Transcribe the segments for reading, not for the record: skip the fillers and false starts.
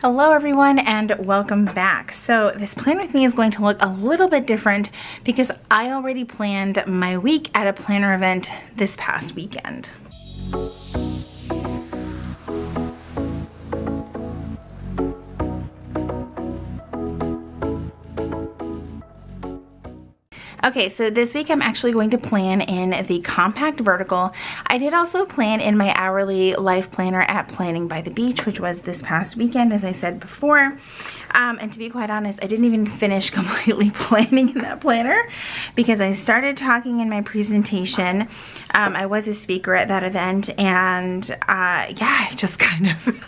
Hello everyone and welcome back. So this plan with me is going to look a little bit different because I already planned my week at a planner event this past weekend. Okay, so this week I'm actually going to plan in the compact vertical. I did also plan in my hourly life planner at Planning by the Beach, which was this past weekend, as I said before. And to be quite honest, I didn't even finish completely planning in that planner because I started talking in my presentation. I was a speaker at that event, and yeah, I just kind of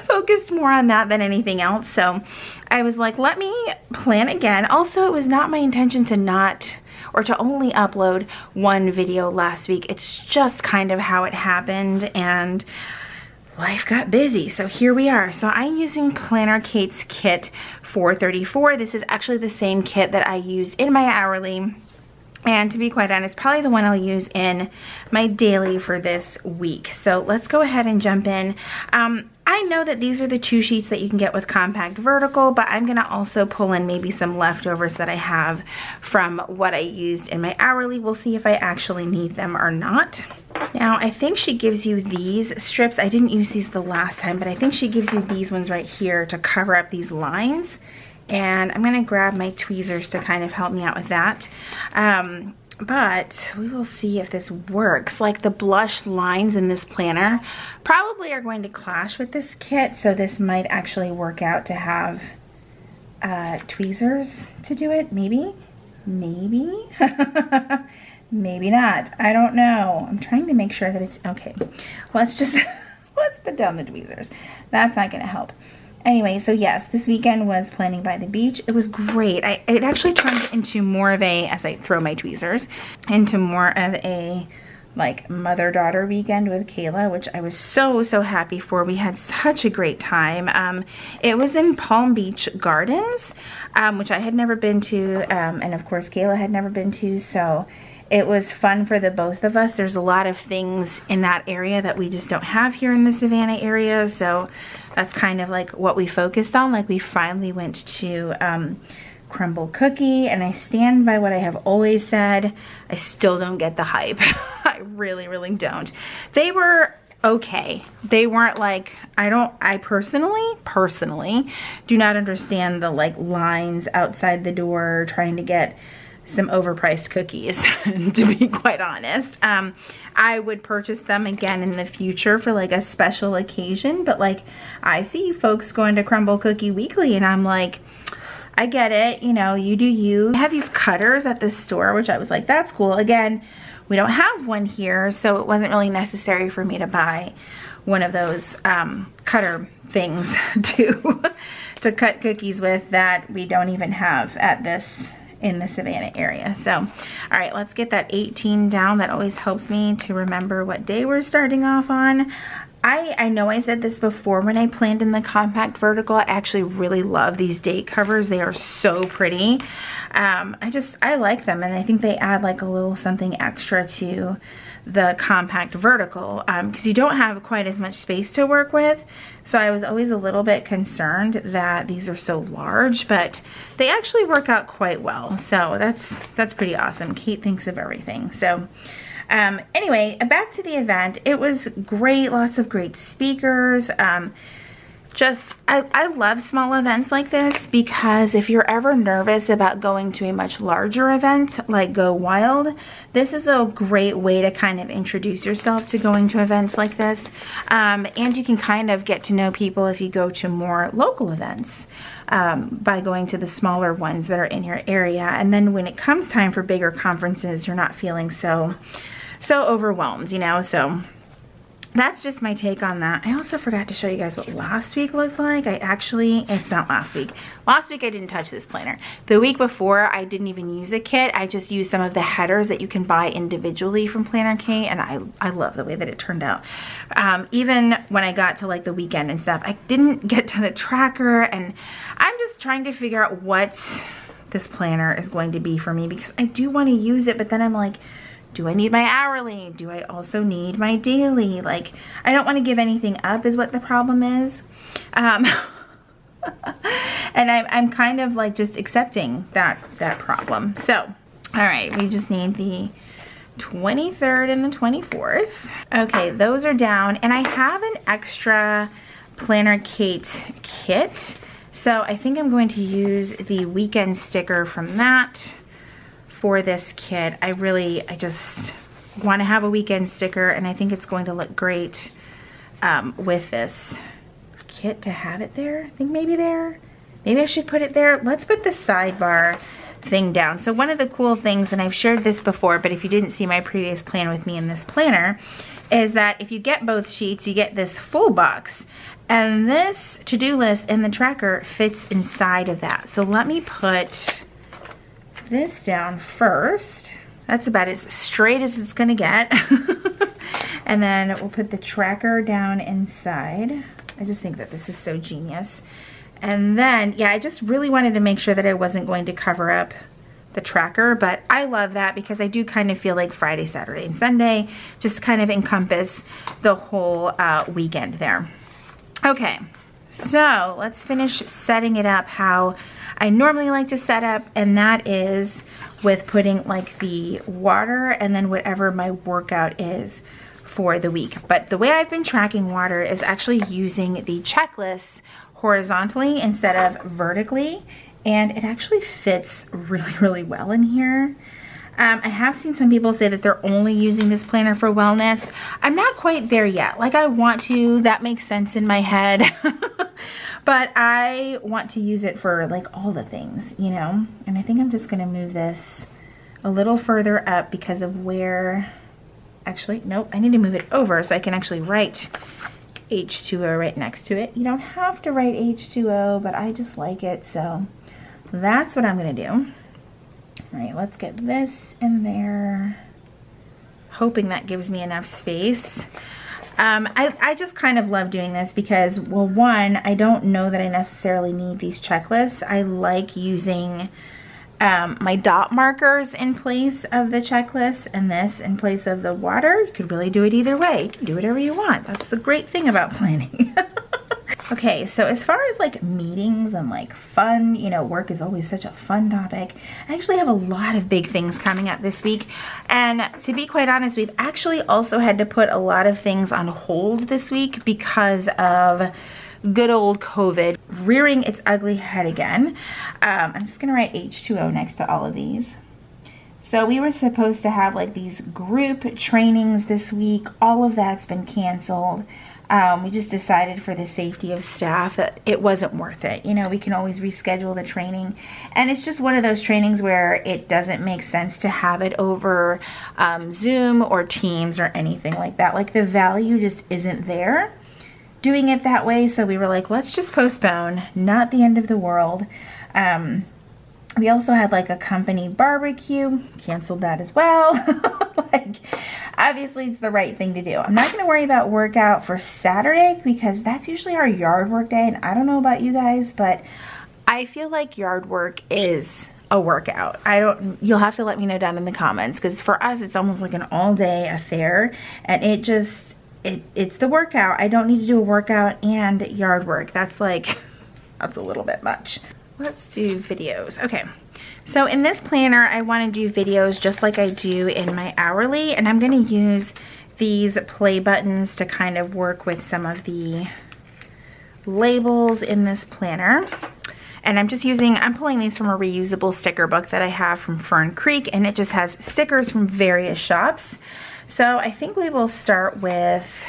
focused more on that than anything else. So I was like, let me plan again. Also, it was not my intention to only upload one video last week. It's just kind of how it happened, and life got busy, so here we are. So I'm using Planner Kate's kit 434. This is actually the same kit that I used in my hourly, and to be quite honest, probably the one I'll use in my daily for this week. So let's go ahead and jump in. I know that these are the two sheets that you can get with compact vertical, but I'm gonna also pull in maybe some leftovers that I have from what I used in my hourly. We'll see if I actually need them or not. Now, I think she gives you these strips. I didn't use these the last time, but I think she gives you these ones right here to cover up these lines. And I'm gonna grab my tweezers to kind of help me out with that. But we will see if this works. Like, the blush lines in this planner probably are going to clash with this kit, so this might actually work out to have tweezers to do it. Maybe, maybe, maybe not. I don't know. I'm trying to make sure that it's okay. Let's just, let's put down the tweezers. That's not gonna help. Anyway, so yes, this weekend was Planning by the Beach. It was great. It actually turned into more of a, as I throw my tweezers, into more of a like mother-daughter weekend with Kayla, which I was so happy for. We had such a great time. It was in Palm Beach Gardens, which I had never been to, and of course Kayla had never been to, so it was fun for the both of us. There's a lot of things in that area that we just don't have here in the Savannah area, so that's kind of like what we focused on. Like, we finally went to Crumble Cookie, and I stand by what I have always said. I still don't get the hype. I really don't. They were okay. They weren't like, I personally do not understand the like lines outside the door trying to get some overpriced cookies, to be quite honest. I would purchase them again in the future for like a special occasion, but like, I see folks going to Crumble Cookie weekly, and I'm like, I get it, you know, you do you. I have these cutters at the store, which I was like, that's cool. Again, we don't have one here, so it wasn't really necessary for me to buy one of those cutter things to cut cookies with that we don't even have at this in the Savannah area. So, all right, let's get that 18 down. That always helps me to remember what day we're starting off on. I know I said this before when I planned in the compact vertical. I actually really love these date covers. They are so pretty. I like them, and I think they add like a little something extra to the compact vertical because you don't have quite as much space to work with. So I was always a little bit concerned that these are so large, but they actually work out quite well. So that's pretty awesome. Kate thinks of everything. So anyway, back to the event. It was great. Lots of great speakers. I love small events like this because if you're ever nervous about going to a much larger event like Go Wild, this is a great way to kind of introduce yourself to going to events like this. And you can kind of get to know people if you go to more local events by going to the smaller ones that are in your area. And then when it comes time for bigger conferences, you're not feeling so overwhelmed, you know, so that's just my take on that. I also forgot to show you guys what last week looked like. It's not last week. Last week I didn't touch this planner. The week before I didn't even use a kit. I just used some of the headers that you can buy individually from Planner Kate, and I love the way that it turned out. Even when I got to like the weekend and stuff, I didn't get to the tracker, and I'm just trying to figure out what this planner is going to be for me because I do want to use it, but then I'm like, do I need my hourly? Do I also need my daily? Like, I don't want to give anything up is what the problem is. And I'm kind of like just accepting that problem. So, all right, we just need the 23rd and the 24th. Okay, those are down, and I have an extra Planner Kate kit. So I think I'm going to use the weekend sticker from that for this kit. I just want to have a weekend sticker, and I think it's going to look great with this kit to have it there. I think maybe I should put it there. Let's put the sidebar thing down. So one of the cool things, and I've shared this before, but if you didn't see my previous plan with me in this planner, is that if you get both sheets, you get this full box, and this to-do list and the tracker fits inside of that. So let me put this down first. That's about as straight as it's gonna get. And then we'll put the tracker down inside. I just think that this is so genius. And then, yeah, I just really wanted to make sure that I wasn't going to cover up the tracker, but I love that because I do kind of feel like Friday, Saturday, and Sunday just kind of encompass the whole weekend there. Okay, so let's finish setting it up how I normally like to set up, and that is with putting like the water and then whatever my workout is for the week. But the way I've been tracking water is actually using the checklist horizontally instead of vertically, and it actually fits really, really well in here. I have seen some people say that they're only using this planner for wellness. I'm not quite there yet. Like, I want to, that makes sense in my head, but I want to use it for like all the things, you know? And I think I'm just gonna move this a little further up because of where, actually, nope, I need to move it over so I can actually write H2O right next to it. You don't have to write H2O, but I just like it, so that's what I'm gonna do. All right, let's get this in there, hoping that gives me enough space. I just kind of love doing this because, well, one, I don't know that I necessarily need these checklists. I like using my dot markers in place of the checklist and this in place of the water. You could really do it either way. You can do whatever you want. That's the great thing about planning. Okay, so as far as like meetings and like fun, you know, work is always such a fun topic. I actually have a lot of big things coming up this week. And to be quite honest, we've actually also had to put a lot of things on hold this week because of good old COVID rearing its ugly head again. I'm just gonna write H2O next to all of these. So we were supposed to have like these group trainings this week. All of that's been canceled. We just decided for the safety of staff that it wasn't worth it. You know, we can always reschedule the training. And it's just one of those trainings where it doesn't make sense to have it over Zoom or Teams or anything like that. Like, the value just isn't there doing it that way. So we were like, let's just postpone, not the end of the world. We also had like a company barbecue, canceled that as well. Like, obviously it's the right thing to do. I'm not gonna worry about workout for Saturday because that's usually our yard work day. And I don't know about you guys, but I feel like yard work is a workout. You'll have to let me know down in the comments, because for us, it's almost like an all day affair, and it's the workout. I don't need to do a workout and yard work. That's a little bit much. Let's do videos. Okay, so in this planner, I want to do videos just like I do in my hourly, and I'm going to use these play buttons to kind of work with some of the labels in this planner. And I'm pulling these from a reusable sticker book that I have from Fern Creek, and it just has stickers from various shops. So I think we will start with,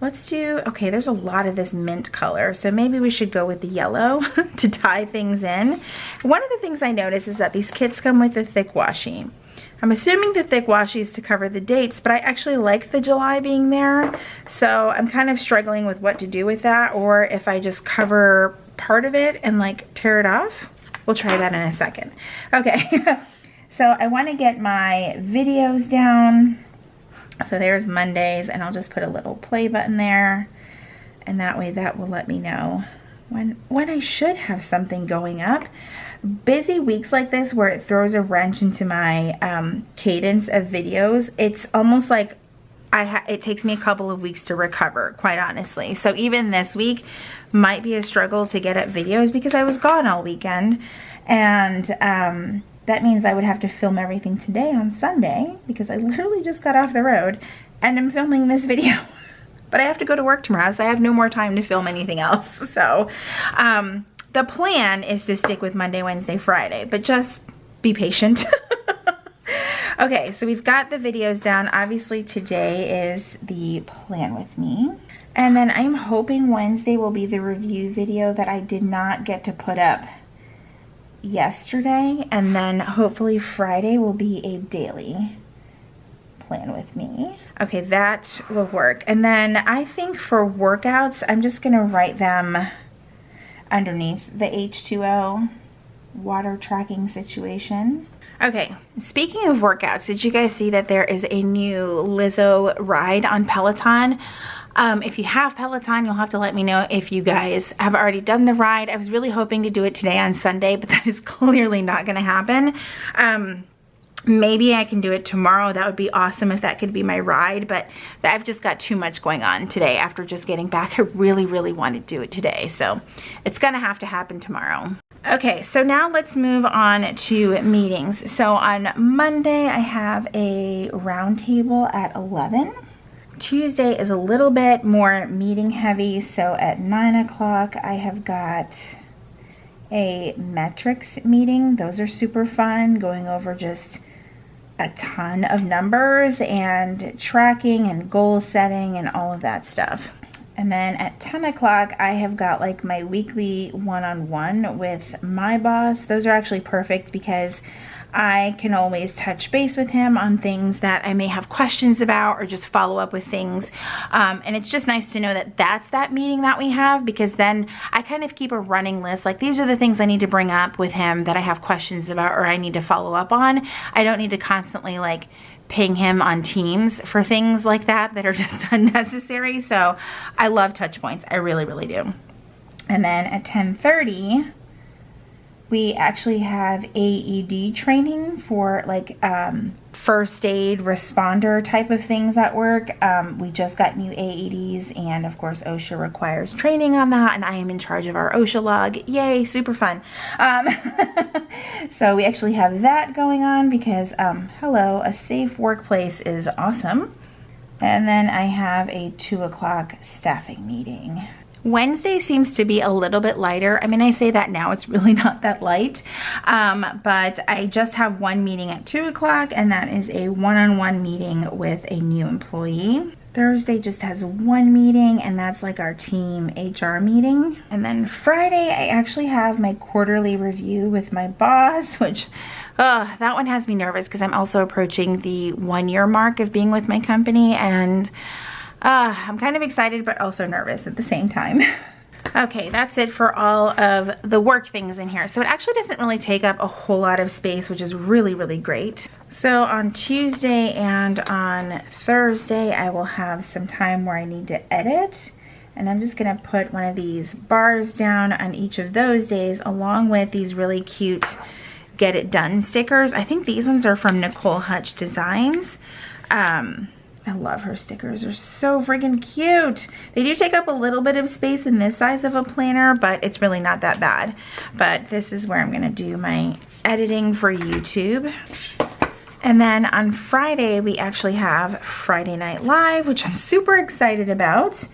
okay, there's a lot of this mint color, so maybe we should go with the yellow to tie things in. One of the things I noticed is that these kits come with the thick washi. I'm assuming the thick washi is to cover the dates, but I actually like the July being there, so I'm kind of struggling with what to do with that, or if I just cover part of it and like tear it off. We'll try that in a second. Okay, so I want to get my videos down. So there's Mondays, and I'll just put a little play button there, and that way that will let me know when I should have something going up. Busy weeks like this where it throws a wrench into my cadence of videos, it's almost like it takes me a couple of weeks to recover, quite honestly. So even this week might be a struggle to get up videos because I was gone all weekend. And that means I would have to film everything today on Sunday because I literally just got off the road and I'm filming this video. But I have to go to work tomorrow, so I have no more time to film anything else. So the plan is to stick with Monday, Wednesday, Friday, but just be patient. Okay, so we've got the videos down. Obviously today is the plan with me. And then I'm hoping Wednesday will be the review video that I did not get to put up yesterday. And then hopefully Friday will be a daily plan with me. Okay, that will work. And then I think for workouts, I'm just gonna write them underneath the H2O water tracking situation. Okay, speaking of workouts, did you guys see that there is a new Lizzo ride on Peloton? If you have Peloton, you'll have to let me know if you guys have already done the ride. I was really hoping to do it today on Sunday, but that is clearly not gonna happen. Maybe I can do it tomorrow. That would be awesome if that could be my ride, but I've just got too much going on today after just getting back. I really, really want to do it today, so it's gonna have to happen tomorrow. Okay, so now let's move on to meetings. So on Monday, I have a roundtable at 11. Tuesday is a little bit more meeting heavy, so at 9 o'clock, I have got a metrics meeting. Those are super fun, going over just a ton of numbers and tracking and goal setting and all of that stuff. And then at 10 o'clock, I have got like my weekly one-on-one with my boss. Those are actually perfect because I can always touch base with him on things that I may have questions about or just follow up with things. And it's just nice to know that that's that meeting that we have, because then I kind of keep a running list. Like, these are the things I need to bring up with him that I have questions about or I need to follow up on. I don't need to constantly like ping him on Teams for things like that that are just unnecessary. So I love touch points. I really, really do. And then at 10:30, we actually have AED training for like first aid responder type of things at work. We just got new AEDs, and of course OSHA requires training on that, and I am in charge of our OSHA log. Yay, super fun. So we actually have that going on because hello, a safe workplace is awesome. And then I have a 2 o'clock staffing meeting. Wednesday seems to be a little bit lighter. I mean, I say that now, it's really not that light. But I just have one meeting at 2 o'clock, and that is a one-on-one meeting with a new employee. Thursday just has one meeting, and that's like our team HR meeting. And then Friday, I actually have my quarterly review with my boss, which that one has me nervous because I'm also approaching the 1-year mark of being with my company, and I'm kind of excited, but also nervous at the same time. Okay, that's it for all of the work things in here. So it actually doesn't really take up a whole lot of space, which is really, really great. So on Tuesday and on Thursday, I will have some time where I need to edit. And I'm just gonna put one of these bars down on each of those days, along with these really cute Get It Done stickers. I think these ones are from Nicole Hutch Designs. I love her stickers. They're so friggin' cute. They do take up a little bit of space in this size of a planner, but it's really not that bad. But this is where I'm gonna do my editing for YouTube. And then on Friday, we actually have Friday Night Live, which I'm super excited about.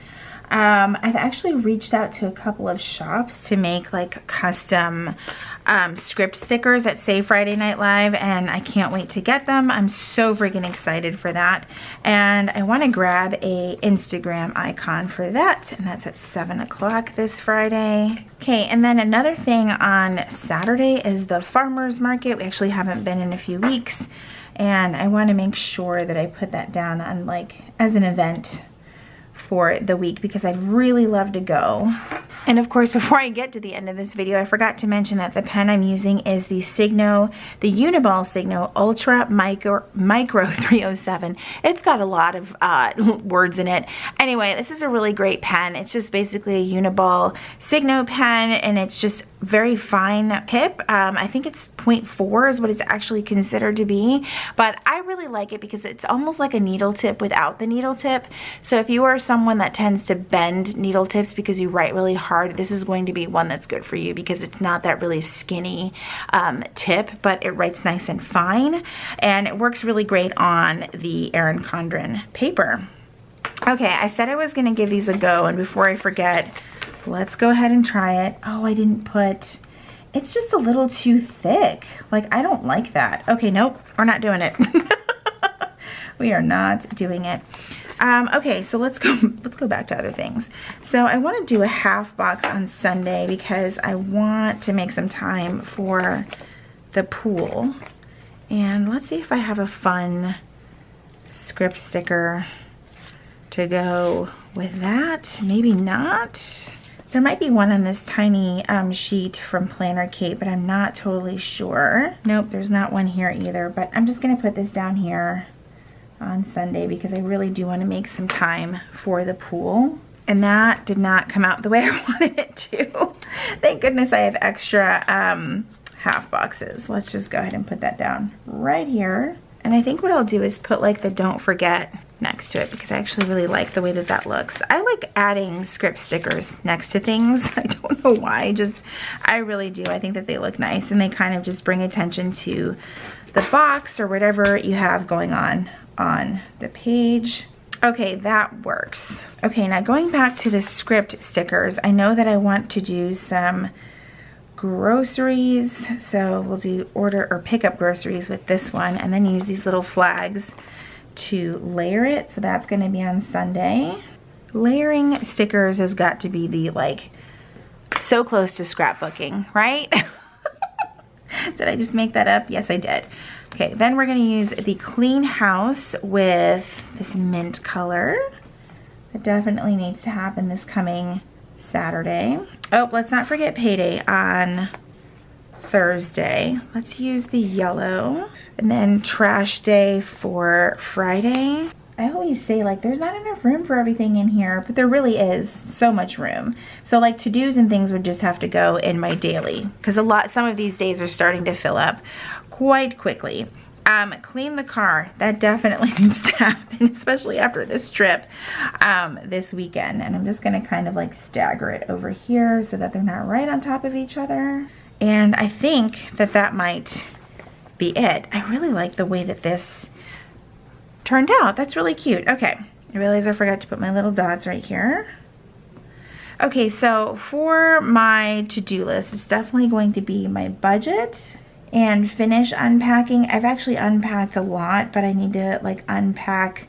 I've actually reached out to a couple of shops to make like custom script stickers that say Friday Night Live, and I can't wait to get them. I'm so freaking excited for that. And I want to grab a Instagram icon for that, and that's at 7 o'clock this Friday. Okay, and then another thing on Saturday is the farmers market. We actually haven't been in a few weeks, and I want to make sure that I put that down on like as an event for the week because I'd really love to go. And of course, before I get to the end of this video, I forgot to mention that the pen I'm using is the Signo, the Uniball Signo Ultra Micro 307. It's got a lot of words in it. Anyway, this is a really great pen. It's just basically a Uniball Signo pen, and it's just very fine tip. I think it's 0.4 is what it's actually considered to be, but I really like it because it's almost like a needle tip without the needle tip. So if you are someone that tends to bend needle tips because you write really hard, this is going to be one that's good for you because it's not that really skinny tip, but it writes nice and fine, and it works really great on the Erin Condren paper. Okay, I said I was gonna give these a go, and before I forget, let's go ahead and try it. Oh, I didn't put, it's just a little too thick. Like, I don't like that. Okay, nope, we're not doing it. We are not doing it. Okay, so let's go back to other things. So I want to do a half box on Sunday because I want to make some time for the pool. And let's see if I have a fun script sticker to go with that. Maybe not. There might be one on this tiny sheet from Planner Kate, but I'm not totally sure. Nope, there's not one here either, but I'm just gonna put this down here on Sunday because I really do want to make some time for the pool. And that did not come out the way I wanted it to. Thank goodness I have extra half boxes. Let's just go ahead and put that down right here. And I think what I'll do is put like the don't forget next to it because I actually really like the way that that looks. I like adding script stickers next to things. I don't know why, I really do. I think that they look nice and they kind of just bring attention to the box or whatever you have going on the page. Okay, that works. Okay, now going back to the script stickers, I know that I want to do some groceries, so we'll do order or pick up groceries with this one and then use these little flags to layer it. So that's going to be on Sunday. Layering stickers has got to be the like so close to scrapbooking, right? Did I just make that up? Yes, I did. Okay, then we're going to use the clean house with this mint color. That definitely needs to happen this coming Saturday. Oh, let's not forget payday on Thursday. Let's use the yellow. And then trash day for Friday. I always say like there's not enough room for everything in here, but there really is so much room. So like to-dos and things would just have to go in my daily because some of these days are starting to fill up quite quickly. Clean the car, that definitely needs to happen, especially after this trip this weekend. And I'm just gonna kind of like stagger it over here so that they're not right on top of each other. And I think that that might be it. I really like the way that this turned out. That's really cute. Okay, I realize I forgot to put my little dots right here. Okay, so for my to-do list, it's definitely going to be my budget and finish unpacking. I've actually unpacked a lot, but I need to like unpack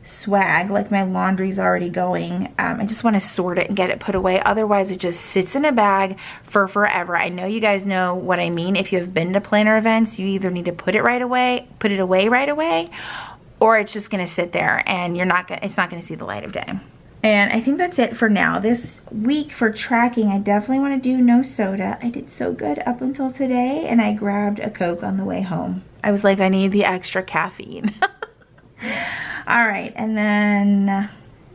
swag, like my laundry's already going. I just want to sort it and get it put away. Otherwise it just sits in a bag for forever. I know you guys know what I mean. If you have been to planner events, you either need to put it away right away, or it's just gonna sit there and it's not gonna see the light of day. And I think that's it for now. This week for tracking, I definitely want to do no soda. I did so good up until today, and I grabbed a Coke on the way home. I was like, I need the extra caffeine. All right, and then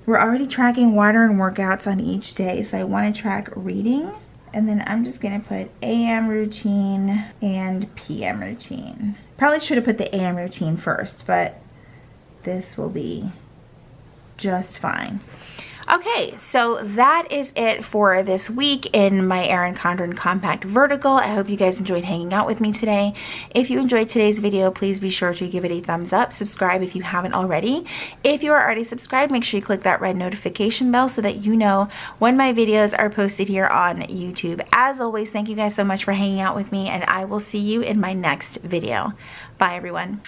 we're already tracking water and workouts on each day, so I want to track reading. And then I'm just gonna put AM routine and PM routine. Probably should have put the AM routine first, but this will be just fine. Okay, so that is it for this week in my Erin Condren Compact Vertical. I hope you guys enjoyed hanging out with me today. If you enjoyed today's video, please be sure to give it a thumbs up. Subscribe if you haven't already. If you are already subscribed, make sure you click that red notification bell so that you know when my videos are posted here on YouTube. As always, thank you guys so much for hanging out with me, and I will see you in my next video. Bye, everyone.